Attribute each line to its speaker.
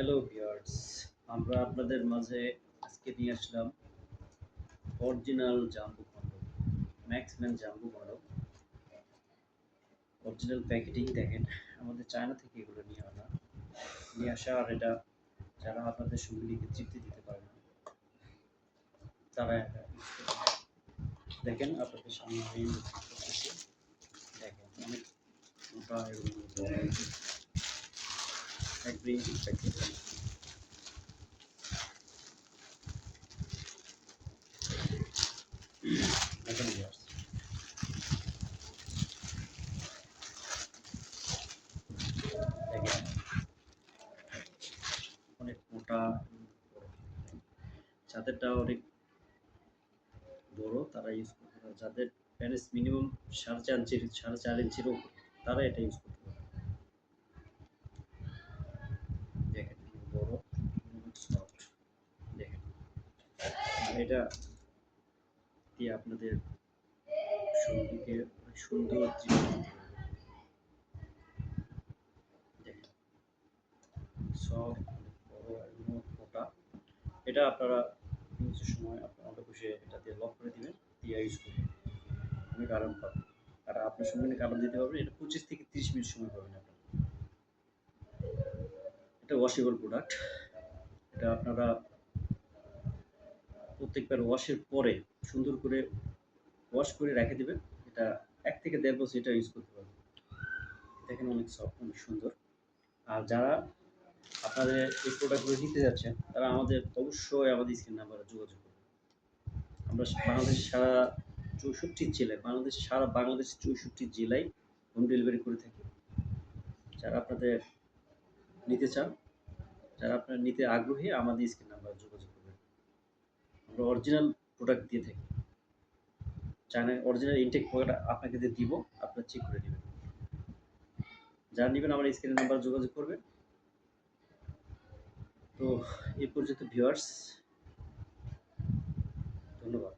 Speaker 1: Hello viewers, আমরা আপনাদের মাঝে আজকে নিয়ে আসলাম original jumbo condom, Maxman jumbo condom. Original packeting দেখেন, আমাদের চায়না থেকে এগুলো নিয়ে আসা। আর এটা যারা আপনাদের শরীরকে তৃপ্তি দিতে পারে না, তারা এটা use করতে পারে। দেখেন আপনাদের সামনে আমি use করতেছি। দেখেন অনেক মোটা এবং বড়, এক ইঞ্চি প্যাকেট। দেখেন ভিউয়ার্স, দেখেন অনেক মোটা এবং বড়। যাদেরটা অনেক বড় তারা ইউজ করতে পারে, যাদের প্যারেস মিনিমাম 4.5 ইঞ্চির উপর, তারা এটা ইউজ করতে পারে। দেখেন বড় এবং সফট। দেখেন এটা দিয়ে আপনাদের শরীরকে অনেক সুন্দর তৃপ্তি দিতে পারবে। দেখেন সফট, অনেক বড় এবং মোটা। এটা আপনারা ইউজের সময় আপনারা বসে এটা দিয়ে লক করে দিবেন, দিয়ে ইউজ করবেন, অনেক আরাম পাবেন। আর আপনার সঙ্গে অনেক আরাম দিতে পারবেন। এটা 25 থেকে 30 মিনিট সময় পাবেন আপনারা। এটা ওয়াশেবল প্রোডাক্ট। এটা আপনারা প্রত্যেকবার ওয়াশের পরে সুন্দর করে ওয়াশ করে রেখে দিবেন। এটা 1 থেকে 1.5 বছর এটা ইউজ করতে পারবেন। দেখেন অনেক সফট, অনেক সুন্দর। আর যারা আপনাদের এই প্রোডাক্টগুলো নিতে যাচ্ছেন, তারা অবশ্যই আমাদের স্ক্রিন নাম্বারে যোগাযোগ করবেন। আমরা সারা বাংলাদেশের 64 জেলায় হোম ডেলিভারি করে থাকি। যারা আপনাদের নিতে চান, যারা আপনারা নিতে আগ্রহী, আমাদের স্ক্রিন নাম্বারে যোগাযোগ করবেন। আমরা অরিজিনাল প্রোডাক্ট দিয়ে থাকি। চায়নার অরিজিনাল ইনটেক প্রোডাক্ট আপনাকে দিয়ে দিব, আপনারা চেক করে নেবেন। যারা নেবেন আমার স্ক্রিনের নাম্বারে যোগাযোগ করবেন। তো এই পর্যন্ত ভিউয়ার্স, ধন্যবাদ।